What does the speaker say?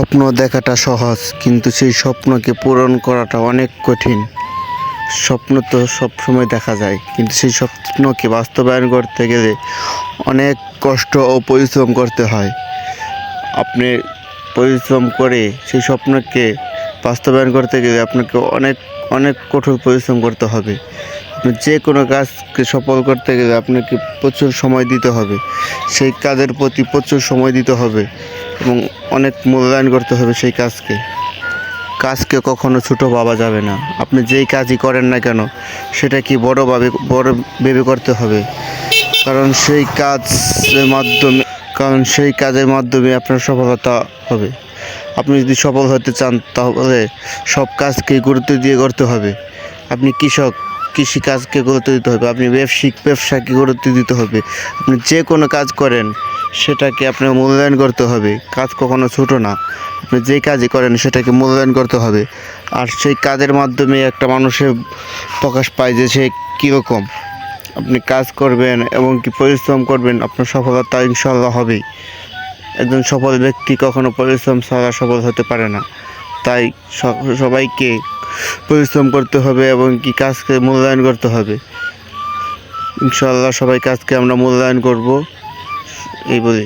স্বপ্ন দেখাটা সহজ, কিন্তু সেই স্বপ্নকে পূরণ করাটা অনেক কঠিন। স্বপ্ন তো সবসময় দেখা যায়, কিন্তু সেই স্বপ্নকে বাস্তবায়ন করতে গেলে অনেক কষ্ট ও পরিশ্রম করতে হয়। আপনি পরিশ্রম করে সেই স্বপ্নকে বাস্তবায়ন করতে গেলে আপনাকে অনেক অনেক কঠোর পরিশ্রম করতে হবে। আপনি যে কোনো কাজকে সফল করতে গেলে আপনাকে প্রচুর সময় দিতে হবে, সেই কাজের প্রতি প্রচুর সময় দিতে হবে এবং অনেক মূল্যায়ন করতে হবে সেই কাজকে কখনো ছোটো ভাবা যাবে না। আপনি যেই কাজই করেন না কেন সেটাকে বড় ভেবে করতে হবে, কারণ সেই কাজের মাধ্যমে আপনার সফলতা হবে। আপনি যদি সফল হতে চান তাহলে সব কাজকেই গুরুত্ব দিয়ে করতে হবে। আপনি কৃষিকাজকে গুরুত্ব দিতে হবে, আপনি ব্যবসাকে গুরুত্ব দিতে হবে। আপনি যে কোনো কাজ করেন সেটাকে আপনার মূল্যায়ন করতে হবে। কাজ কখনো ছোটো না, আপনি যে কাজই করেন সেটাকে মূল্যায়ন করতে হবে। আর সেই কাজের মাধ্যমে একটা মানুষের প্রকাশ পায় যে সে কীরকম। আপনি কাজ করবেন এবং কি পরিশ্রম করবেন, আপনার সফলতা ইনশাআল্লাহ হবেই। একজন সফল ব্যক্তি কখনো পরিশ্রম ছাড়া সফল হতে পারে না। তাই সবাইকে পরিশ্রম করতে হবে এবং কি কাজকে মূল্যায়ন করতে হবে। ইনশাআল্লাহ সবাই কাজকে আমরা মূল্যায়ন করব, এই বলি।